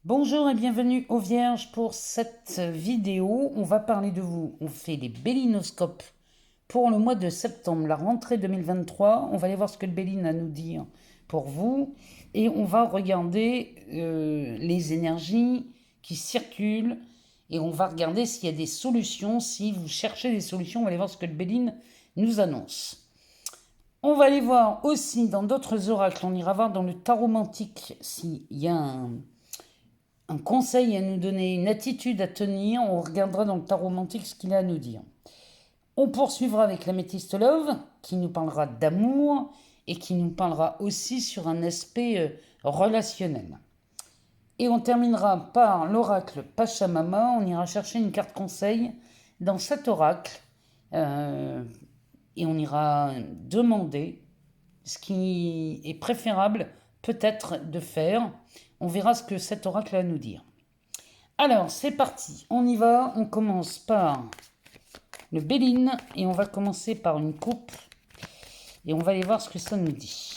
Bonjour et bienvenue aux Vierges pour cette vidéo. On va parler de vous. On fait les bélinoscopes pour le mois de septembre, la rentrée 2023. On va aller voir ce que le Béline a à nous dire pour vous. Et on va regarder les énergies qui circulent. Et on va regarder s'il y a des solutions. Si vous cherchez des solutions, on va aller voir ce que le Béline nous annonce. On va aller voir aussi dans d'autres oracles. On ira voir dans le tarot mantique s'il y a un conseil à nous donner, une attitude à tenir. On regardera dans le tarot romantique ce qu'il a à nous dire. On poursuivra avec l'améthyste love qui nous parlera d'amour et qui nous parlera aussi sur un aspect relationnel. Et on terminera par l'oracle Pachamama. On ira chercher une carte conseil dans cet oracle et on ira demander ce qui est préférable peut-être de faire. On verra ce que cet oracle a à nous dire. Alors, c'est parti, on y va. On commence par le Béline et on va commencer par une coupe et on va aller voir ce que ça nous dit.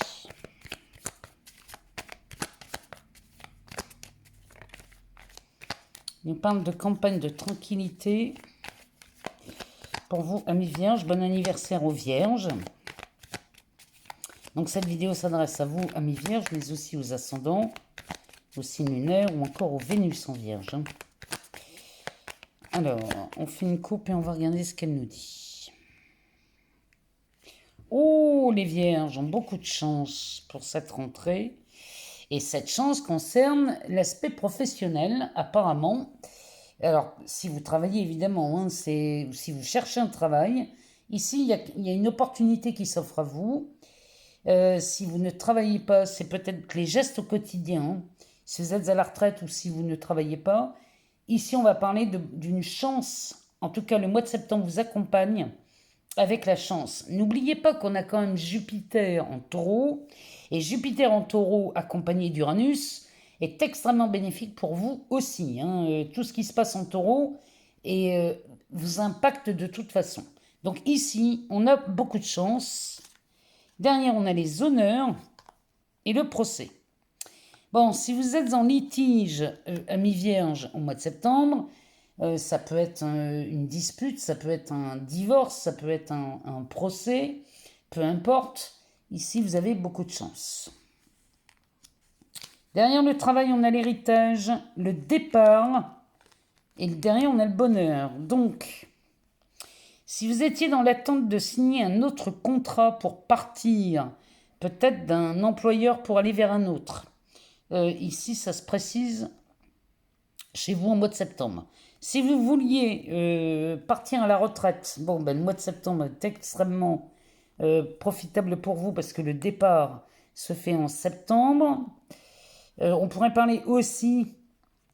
Il nous parle de campagne de tranquillité pour vous, amis vierges. Bon anniversaire aux vierges. Donc cette vidéo s'adresse à vous, amis vierges, mais aussi aux ascendants, aux signes lunaires ou encore aux Vénus en vierge. Alors, on fait une coupe et on va regarder ce qu'elle nous dit. Oh, les vierges ont beaucoup de chance pour cette rentrée. Et cette chance concerne l'aspect professionnel, apparemment. Alors, si vous travaillez, évidemment, hein, si vous cherchez un travail, ici, il y a une opportunité qui s'offre à vous. Si vous ne travaillez pas, c'est peut-être les gestes au quotidien. Hein. Si vous êtes à la retraite ou si vous ne travaillez pas, ici, on va parler d'une chance. En tout cas, le mois de septembre vous accompagne avec la chance. N'oubliez pas qu'on a quand même Jupiter en taureau. Et Jupiter en taureau, accompagné d'Uranus, est extrêmement bénéfique pour vous aussi. Hein. Tout ce qui se passe en taureau vous impacte de toute façon. Donc ici, on a beaucoup de chance. Derrière, on a les honneurs et le procès. Bon, si vous êtes en litige, amis vierges, au mois de septembre, ça peut être une dispute, ça peut être un divorce, ça peut être un procès, peu importe. Ici, vous avez beaucoup de chance. Derrière le travail, on a l'héritage, le départ, et derrière, on a le bonheur. Donc, si vous étiez dans l'attente de signer un autre contrat pour partir, peut-être d'un employeur pour aller vers un autre, ici, ça se précise chez vous en mois de septembre. Si vous vouliez partir à la retraite, bon, ben, le mois de septembre est extrêmement profitable pour vous parce que le départ se fait en septembre. On pourrait parler aussi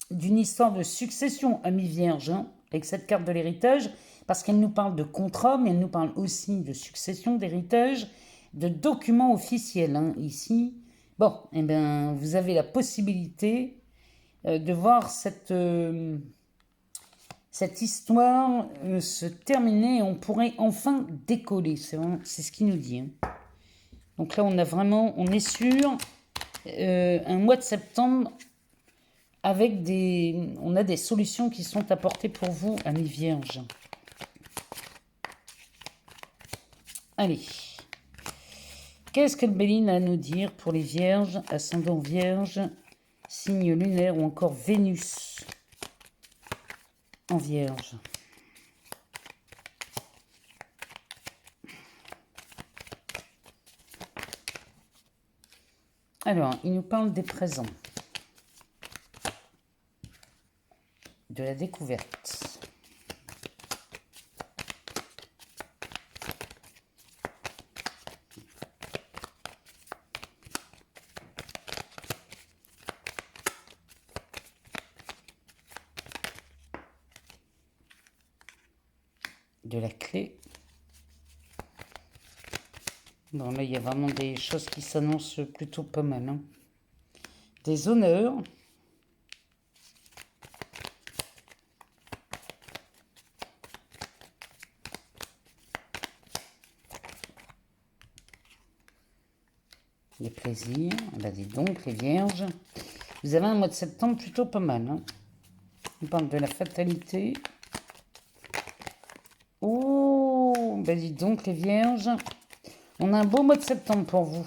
d'une histoire de succession, amis vierges, hein, avec cette carte de l'héritage, parce qu'elle nous parle de contrat, mais elle nous parle aussi de succession, d'héritage, de documents officiels. Hein, ici, bon, eh ben, vous avez la possibilité de voir cette histoire se terminer et on pourrait enfin décoller. C'est ce qu'il nous dit. Hein. Donc là, on est sur un mois de septembre avec on a des solutions qui sont apportées pour vous, amis vierges. Allez. Qu'est-ce que le Béline a à nous dire pour les vierges, ascendant vierge, signe lunaire ou encore Vénus en vierge? Alors, il nous parle des présents, de la découverte, de la clé. Bon, là, il y a vraiment des choses qui s'annoncent plutôt pas mal. Hein. Des honneurs. Les plaisirs. Bah, dis donc, les vierges. Vous avez un mois de septembre plutôt pas mal. Hein. On parle de la fatalité. Oh, ben dis donc les vierges. On a un beau mois de septembre pour vous.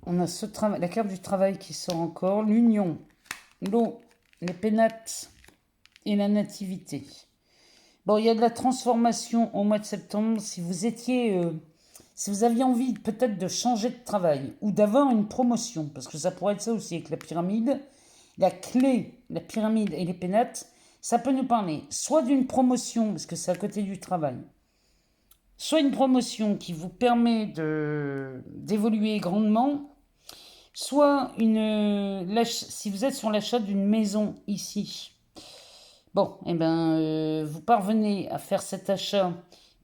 On a la carte du travail qui sort encore. L'union, l'eau, les pénates et la nativité. Bon, il y a de la transformation au mois de septembre. Si vous aviez envie peut-être de changer de travail ou d'avoir une promotion, parce que ça pourrait être ça aussi avec la pyramide, la clé, la pyramide et les pénates, ça peut nous parler soit d'une promotion, parce que c'est à côté du travail, soit une promotion qui vous permet d'évoluer grandement, soit si vous êtes sur l'achat d'une maison ici. Bon, eh ben, vous parvenez à faire cet achat,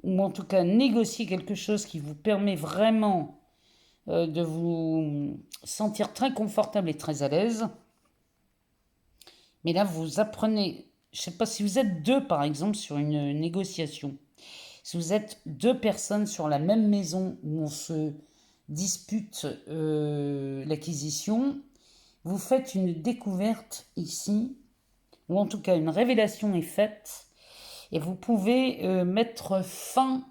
ou en tout cas négocier quelque chose qui vous permet vraiment de vous sentir très confortable et très à l'aise. Mais là, vous apprenez, je ne sais pas si vous êtes deux par exemple sur une négociation. Si vous êtes deux personnes sur la même maison où on se dispute l'acquisition, vous faites une découverte ici, ou en tout cas une révélation est faite, et vous pouvez mettre fin,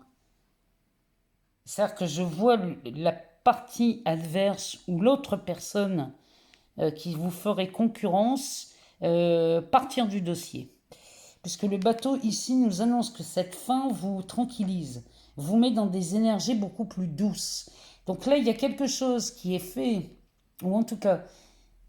c'est-à-dire que je vois la partie adverse ou l'autre personne qui vous ferait concurrence partir du dossier. Puisque le bateau ici nous annonce que cette fin vous tranquillise, vous met dans des énergies beaucoup plus douces. Donc là, il y a quelque chose qui est fait, ou en tout cas,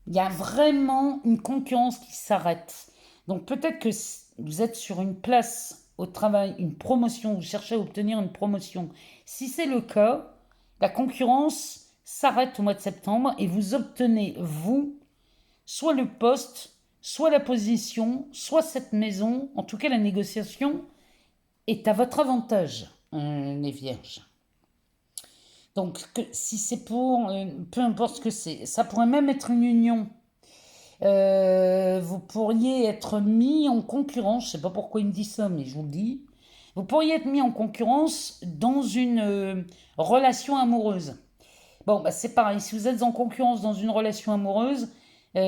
il y a vraiment une concurrence qui s'arrête. Donc peut-être que vous êtes sur une place au travail, une promotion, vous cherchez à obtenir une promotion. Si c'est le cas, la concurrence s'arrête au mois de septembre et vous obtenez, vous, soit le poste, soit la position, soit cette maison. En tout cas, la négociation est à votre avantage, les vierges. Donc, si c'est pour, peu importe ce que c'est, ça pourrait même être une union. Vous pourriez être mis en concurrence, je ne sais pas pourquoi il me dit ça, mais je vous le dis. Vous pourriez être mis en concurrence dans une relation amoureuse. Bon, bah c'est pareil, si vous êtes en concurrence dans une relation amoureuse,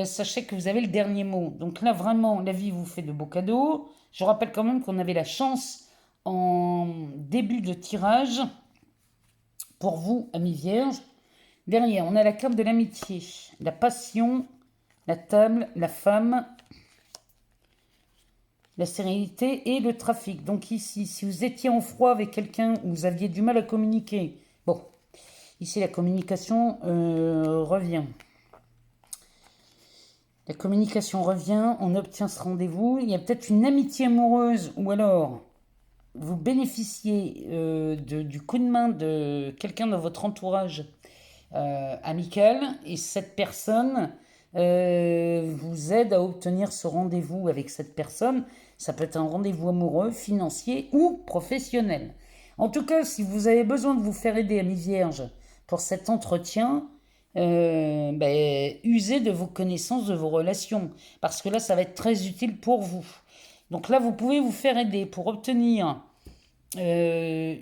sachez que vous avez le dernier mot. Donc là, vraiment, la vie vous fait de beaux cadeaux. Je rappelle quand même qu'on avait la chance en début de tirage, pour vous, amis vierges. Derrière, on a la carte de l'amitié, la passion, la table, la femme, la sérénité et le trafic. Donc ici, si vous étiez en froid avec quelqu'un ou vous aviez du mal à communiquer, bon, ici la communication revient. La communication revient, on obtient ce rendez-vous. Il y a peut-être une amitié amoureuse ou alors vous bénéficiez du coup de main de quelqu'un dans votre entourage amical et cette personne vous aide à obtenir ce rendez-vous avec cette personne. Ça peut être un rendez-vous amoureux, financier ou professionnel. En tout cas, si vous avez besoin de vous faire aider, amis vierges, pour cet entretien, usez de vos connaissances, de vos relations, parce que là, ça va être très utile pour vous. Donc là, vous pouvez vous faire aider pour obtenir un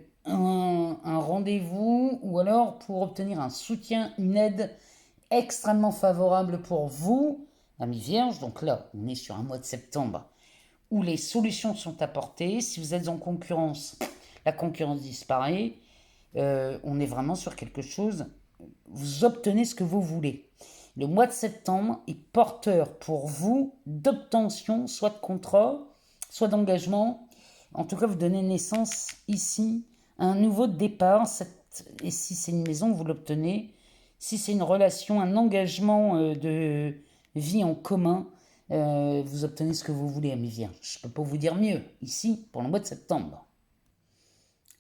rendez-vous ou alors pour obtenir un soutien, une aide extrêmement favorable pour vous, amis vierges. Donc là, on est sur un mois de septembre où les solutions sont apportées. Si vous êtes en concurrence, la concurrence disparaît. On est vraiment sur quelque chose. Vous obtenez ce que vous voulez. Le mois de septembre est porteur pour vous d'obtention, soit de contrat, soit d'engagement. En tout cas, vous donnez naissance ici à un nouveau départ. Et si c'est une maison, vous l'obtenez. Si c'est une relation, un engagement de vie en commun, vous obtenez ce que vous voulez, amis vierges. Je ne peux pas vous dire mieux, ici, pour le mois de septembre.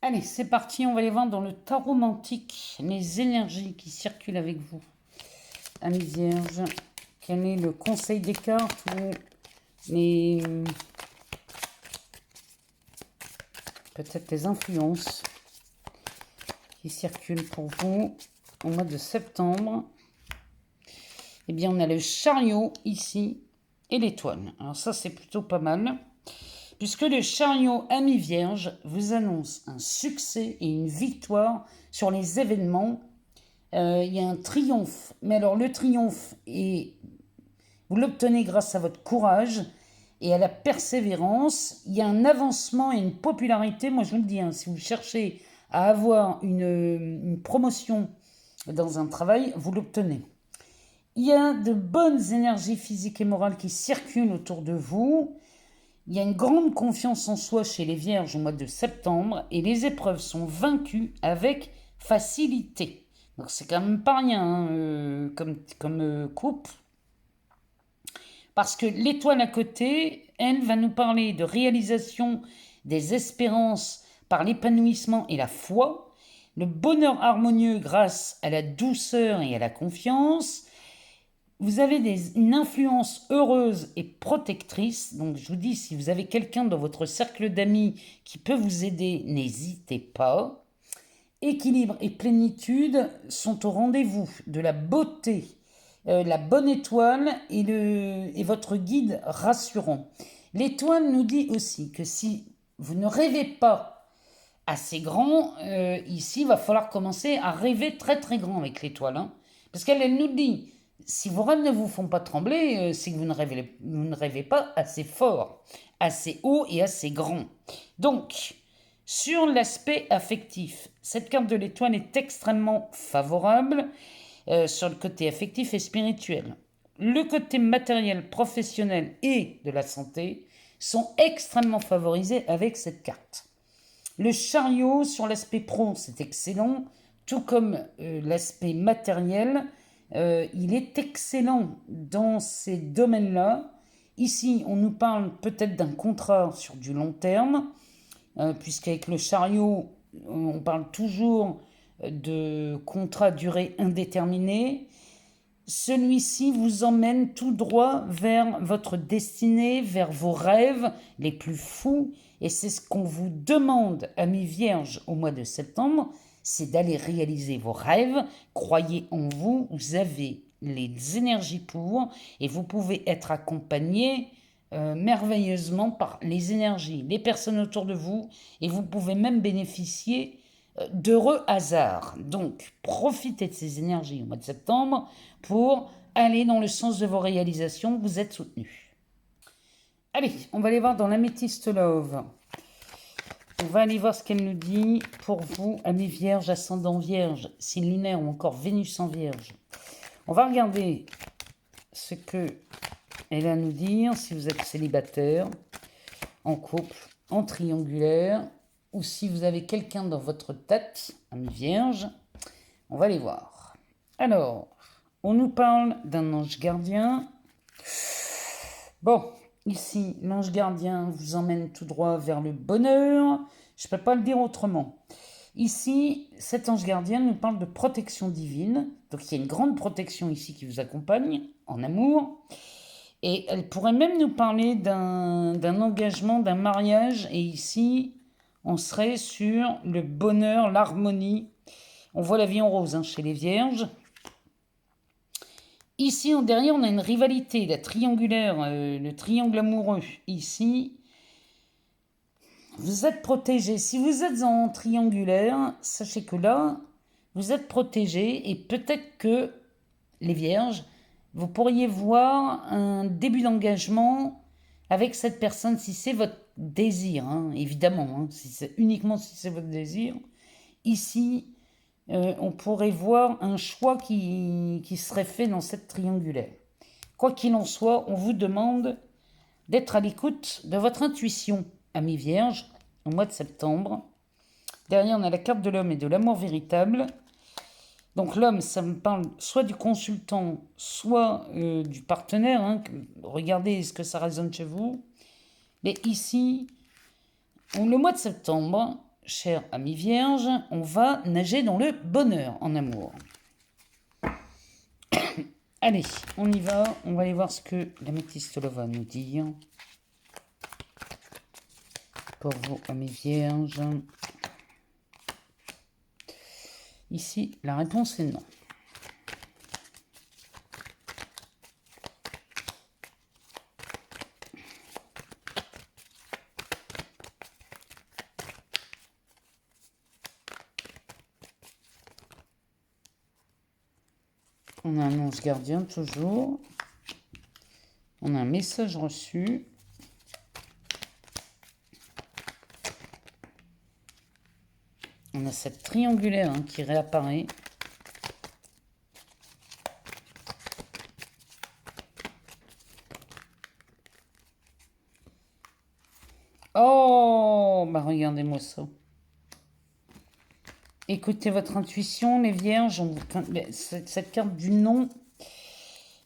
Allez, c'est parti, on va aller voir dans le tarot romantique les énergies qui circulent avec vous. Amis vierges, quel est le conseil des cartes ou peut-être les influences qui circulent pour vous au mois de septembre? Eh bien, on a le chariot ici et l'étoile. Alors ça, c'est plutôt pas mal. puisque le chariot ami vierge vous annonce un succès et une victoire sur les événements. Il y a un triomphe, mais alors le triomphe, vous l'obtenez grâce à votre courage et à la persévérance. Il y a un avancement et une popularité, moi je vous le dis, si vous cherchez à avoir une promotion dans un travail, vous l'obtenez. Il y a de bonnes énergies physiques et morales qui circulent autour de vous. Il y a une grande confiance en soi chez les vierges au mois de septembre et les épreuves sont vaincues avec facilité. Donc c'est quand même pas rien comme coupe. Parce que l'étoile à côté, elle va nous parler de réalisation des espérances par l'épanouissement et la foi, le bonheur harmonieux grâce à la douceur et à la confiance. Vous avez une influence heureuse et protectrice. Donc je vous dis, si vous avez quelqu'un dans votre cercle d'amis qui peut vous aider, n'hésitez pas. Équilibre et plénitude sont au rendez-vous de la beauté, la bonne étoile et votre guide rassurant. L'étoile nous dit aussi que si vous ne rêvez pas assez grand, ici, il va falloir commencer à rêver très très grand avec l'étoile. Parce qu'elle nous dit, si vos rêves ne vous font pas trembler, c'est que vous ne rêvez pas assez fort, assez haut et assez grand. Donc, sur l'aspect affectif, cette carte de l'étoile est extrêmement favorable sur le côté affectif et spirituel. Le côté matériel, professionnel et de la santé sont extrêmement favorisés avec cette carte. Le chariot, sur l'aspect pro, c'est excellent, tout comme l'aspect matériel, il est excellent dans ces domaines-là. Ici, on nous parle peut-être d'un contrat sur du long terme, puisqu'avec le chariot, on parle toujours de contrat à durée indéterminée. Celui-ci vous emmène tout droit vers votre destinée, vers vos rêves les plus fous. Et c'est ce qu'on vous demande, amis vierges, au mois de septembre, c'est d'aller réaliser vos rêves. Croyez en vous, vous avez les énergies pour, et vous pouvez être accompagné merveilleusement par les énergies, les personnes autour de vous, et vous pouvez même bénéficier d'heureux hasards. Donc, profitez de ces énergies au mois de septembre pour aller dans le sens de vos réalisations. Vous êtes soutenu. Allez, on va aller voir dans l'Améthyste Love. On va aller voir ce qu'elle nous dit pour vous, amis vierges, ascendant vierge, signe lunaire ou encore Vénus en vierge. On va regarder ce qu'elle a à nous dire si vous êtes célibataire, en couple, en triangulaire, ou si vous avez quelqu'un dans votre tête, amis vierge. On va les voir. Alors, on nous parle d'un ange gardien. Bon, ici, l'ange gardien vous emmène tout droit vers le bonheur. Je ne peux pas le dire autrement. Ici, cet ange gardien nous parle de protection divine. Donc, il y a une grande protection ici qui vous accompagne en amour. Et elle pourrait même nous parler d'un engagement, d'un mariage. Et ici, on serait sur le bonheur, l'harmonie. On voit la vie en rose chez les vierges. Ici, en derrière, on a une rivalité, la triangulaire, le triangle amoureux. Ici, vous êtes protégés. Si vous êtes en triangulaire, sachez que là, vous êtes protégés et peut-être que, les vierges, vous pourriez voir un début d'engagement avec cette personne si c'est votre désir, évidemment, uniquement si c'est votre désir. Ici, on pourrait voir un choix qui serait fait dans cette triangulaire. Quoi qu'il en soit, on vous demande d'être à l'écoute de votre intuition, amis vierges, au mois de septembre. Derrière, on a la carte de l'homme et de l'amour véritable. Donc l'homme, ça me parle soit du consultant, soit du partenaire. Regardez ce que ça résonne chez vous. Mais ici, le mois de septembre, chers amis vierges, on va nager dans le bonheur en amour. Allez, on y va. On va aller voir ce que l'Améthyste Love va nous dire. Pour vous, amis vierges. Ici, la réponse est non. On a un ange gardien toujours. On a un message reçu. On a cette triangulaire qui réapparaît. Oh, bah regardez-moi ça. Écoutez votre intuition, les vierges. Cette carte du non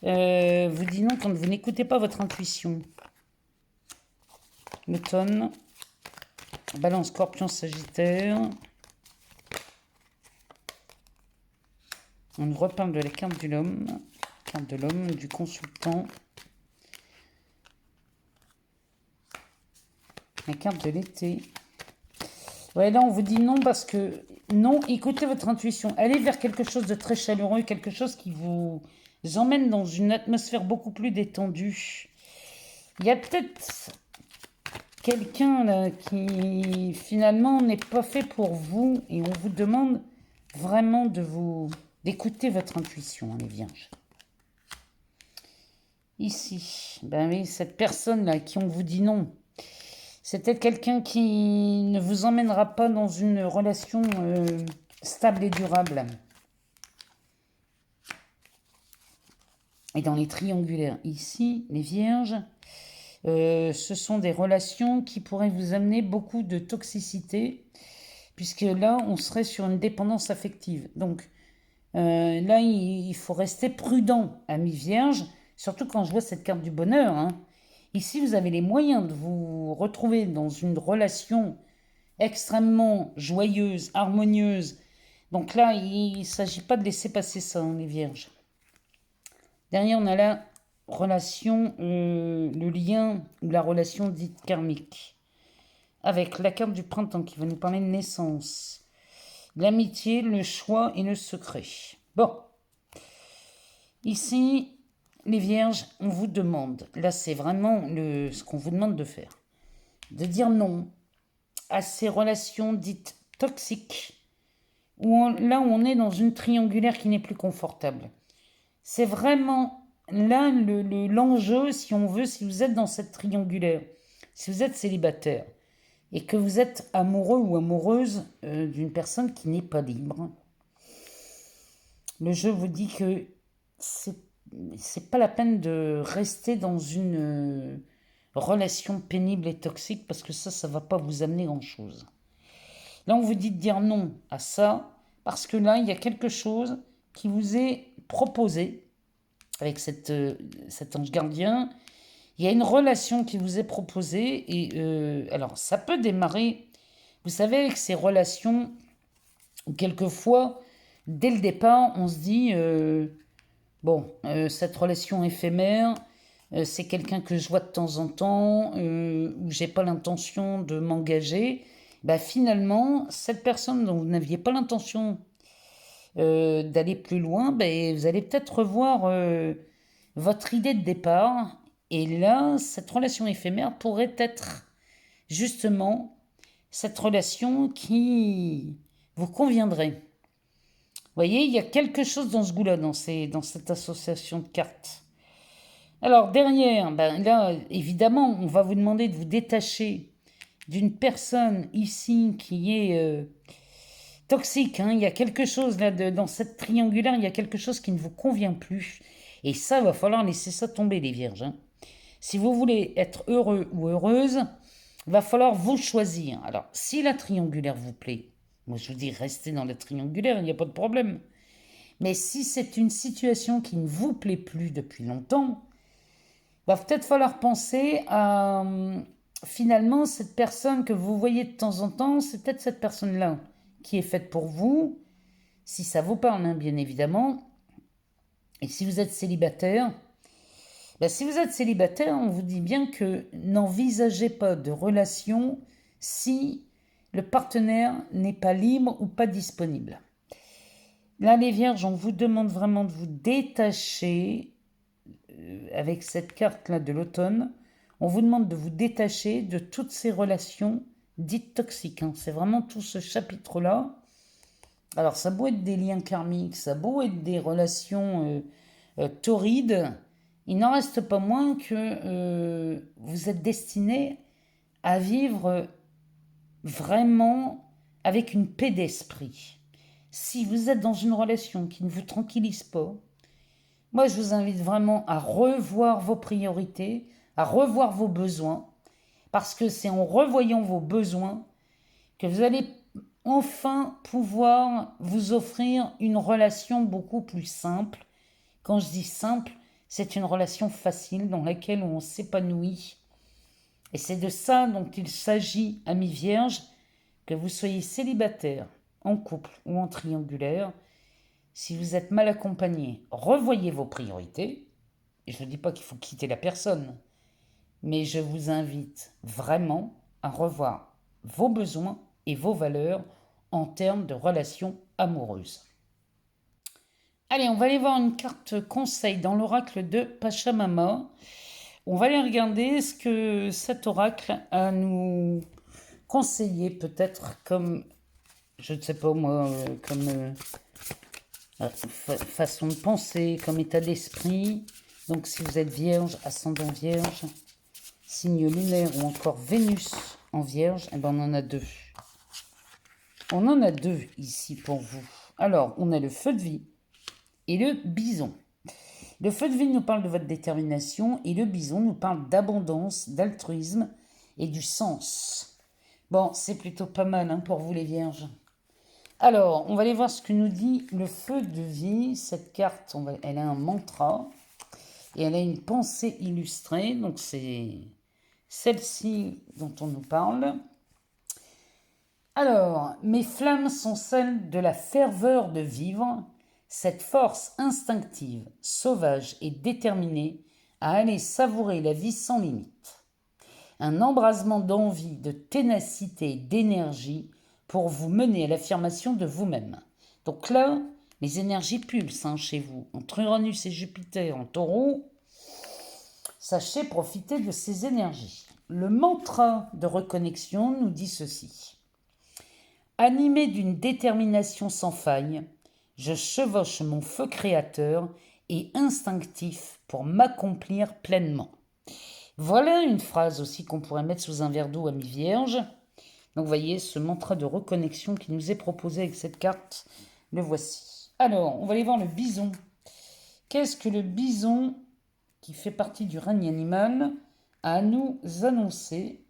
vous dit non quand vous n'écoutez pas votre intuition. L'automne. Balance, Scorpion, Sagittaire. On nous reparle de la carte de l'homme. Carte de l'homme, du consultant. La carte de l'été. Ouais, là, on vous dit non parce que... Non, écoutez votre intuition. Allez vers quelque chose de très chaleureux, quelque chose qui vous emmène dans une atmosphère beaucoup plus détendue. Il y a peut-être quelqu'un là qui, finalement, n'est pas fait pour vous et on vous demande vraiment d'écouter votre intuition, les vierges. Ici, ben oui, cette personne-là qui on vous dit non, c'est peut-être quelqu'un qui ne vous emmènera pas dans une relation stable et durable. Et dans les triangulaires, ici, les vierges, ce sont des relations qui pourraient vous amener beaucoup de toxicité, puisque là, on serait sur une dépendance affective. Donc, là, il faut rester prudent, amis vierges, surtout quand je vois cette carte du bonheur, hein. Ici, vous avez les moyens de vous retrouver dans une relation extrêmement joyeuse, harmonieuse. Donc là, il ne s'agit pas de laisser passer ça, hein, les vierges. Derrière, on a la relation, le lien ou la relation dite karmique. Avec la carte du printemps qui va nous parler de naissance. L'amitié, le choix et le secret. Bon. Ici... Les vierges, on vous demande, là c'est vraiment ce qu'on vous demande de faire, de dire non à ces relations dites toxiques, là où on est dans une triangulaire qui n'est plus confortable. C'est vraiment là l'enjeu, si on veut, si vous êtes dans cette triangulaire, si vous êtes célibataire et que vous êtes amoureux ou amoureuse d'une personne qui n'est pas libre. Le jeu vous dit que c'est pas la peine de rester dans une relation pénible et toxique parce que ça va pas vous amener grand chose. Là, on vous dit de dire non à ça parce que là, il y a quelque chose qui vous est proposé avec cet ange gardien. Il y a une relation qui vous est proposée et alors ça peut démarrer, vous savez, avec ces relations où quelquefois, dès le départ, on se dit... Bon, cette relation éphémère, c'est quelqu'un que je vois de temps en temps, où j'ai pas l'intention de m'engager. Bah finalement, cette personne dont vous n'aviez pas l'intention d'aller plus loin, bah, vous allez peut-être revoir votre idée de départ. Et là, cette relation éphémère pourrait être justement cette relation qui vous conviendrait. Vous voyez, il y a quelque chose dans ce goût-là, dans cette association de cartes. Alors derrière, ben là, évidemment, on va vous demander de vous détacher d'une personne ici qui est toxique. Hein. Il y a quelque chose là, dans cette triangulaire, il y a quelque chose qui ne vous convient plus. Et ça, il va falloir laisser ça tomber, les vierges. Hein. Si vous voulez être heureux ou heureuse, il va falloir vous choisir. Alors, si la triangulaire vous plaît, moi je vous dis restez dans la triangulaire, il n'y a pas de problème. Mais si c'est une situation qui ne vous plaît plus depuis longtemps, il va peut-être falloir penser à finalement cette personne que vous voyez de temps en temps, c'est peut-être cette personne-là qui est faite pour vous, si ça vous parle, hein, bien évidemment. Et si vous êtes célibataire, on vous dit bien que n'envisagez pas de relation si le partenaire n'est pas libre ou pas disponible. Là, les vierges, on vous demande vraiment de vous détacher avec cette carte-là de l'automne. On vous demande de vous détacher de toutes ces relations dites toxiques. Hein. C'est vraiment tout ce chapitre-là. Alors, ça a beau être des liens karmiques, ça a beau être des relations torrides, il n'en reste pas moins que vous êtes destiné à vivre vraiment avec une paix d'esprit. Si vous êtes dans une relation qui ne vous tranquillise pas, moi je vous invite vraiment à revoir vos priorités, à revoir vos besoins, parce que c'est en revoyant vos besoins que vous allez enfin pouvoir vous offrir une relation beaucoup plus simple. Quand je dis simple, c'est une relation facile dans laquelle on s'épanouit. Et c'est de ça dont il s'agit, amis vierges, que vous soyez célibataire, en couple ou en triangulaire. Si vous êtes mal accompagné, revoyez vos priorités. Et je ne dis pas qu'il faut quitter la personne, mais je vous invite vraiment à revoir vos besoins et vos valeurs en termes de relations amoureuses. Allez, on va aller voir une carte conseil dans l'oracle de Pachamama. On va aller regarder ce que cet oracle a à nous conseiller, peut-être comme, je ne sais pas moi, comme façon de penser, comme état d'esprit. Donc si vous êtes vierge, ascendant vierge, signe lunaire ou encore Vénus en vierge, eh ben on en a deux. On en a deux ici pour vous. Alors, on a le feu de vie et le bison. Le feu de vie nous parle de votre détermination et le bison nous parle d'abondance, d'altruisme et du sens. Bon, c'est plutôt pas mal pour vous les vierges. Alors, on va aller voir ce que nous dit le feu de vie. Cette carte, elle a un mantra et elle a une pensée illustrée. Donc, c'est celle-ci dont on nous parle. Alors, mes flammes sont celles de la ferveur de vivre, cette force instinctive, sauvage et déterminée à aller savourer la vie sans limite. Un embrasement d'envie, de ténacité et d'énergie pour vous mener à l'affirmation de vous-même. Donc là, les énergies pulsent chez vous. Entre Uranus et Jupiter en taureau, sachez profiter de ces énergies. Le mantra de reconnexion nous dit ceci. Animé d'une détermination sans faille, je chevauche mon feu créateur et instinctif pour m'accomplir pleinement. Voilà une phrase aussi qu'on pourrait mettre sous un verre d'eau à mi-vierge. Donc vous voyez, ce mantra de reconnexion qui nous est proposé avec cette carte, le voici. Alors, on va aller voir le bison. Qu'est-ce que le bison, qui fait partie du règne animal, a à nous annoncer?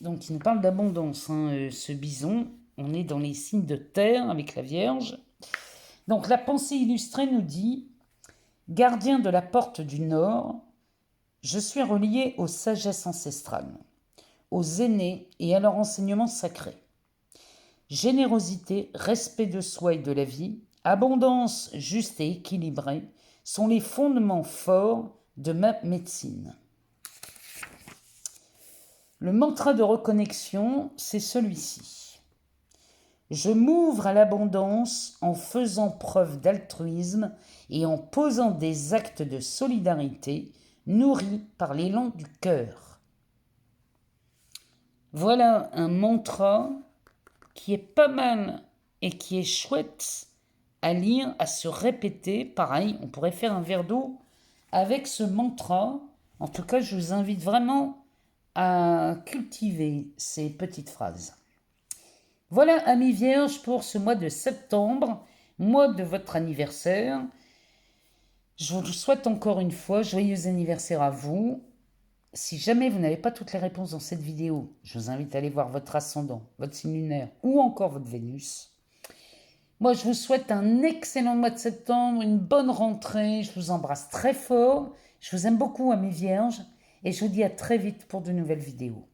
Donc il nous parle d'abondance, ce bison. On est dans les signes de terre avec la Vierge. Donc la pensée illustrée nous dit « Gardien de la porte du Nord, je suis relié aux sagesses ancestrales, aux aînés et à leur enseignement sacré. Générosité, respect de soi et de la vie, abondance juste et équilibrée sont les fondements forts de ma médecine. » Le mantra de reconnexion, c'est celui-ci. Je m'ouvre à l'abondance en faisant preuve d'altruisme et en posant des actes de solidarité nourris par l'élan du cœur. Voilà un mantra qui est pas mal et qui est chouette à lire, à se répéter. Pareil, on pourrait faire un verre d'eau avec ce mantra. En tout cas, je vous invite vraiment à cultiver ces petites phrases. Voilà, amis vierges, pour ce mois de septembre, mois de votre anniversaire. Je vous souhaite encore une fois joyeux anniversaire à vous. Si jamais vous n'avez pas toutes les réponses dans cette vidéo, je vous invite à aller voir votre ascendant, votre signe lunaire ou encore votre Vénus. Moi, je vous souhaite un excellent mois de septembre, une bonne rentrée. Je vous embrasse très fort. Je vous aime beaucoup, amis vierges. Et je vous dis à très vite pour de nouvelles vidéos.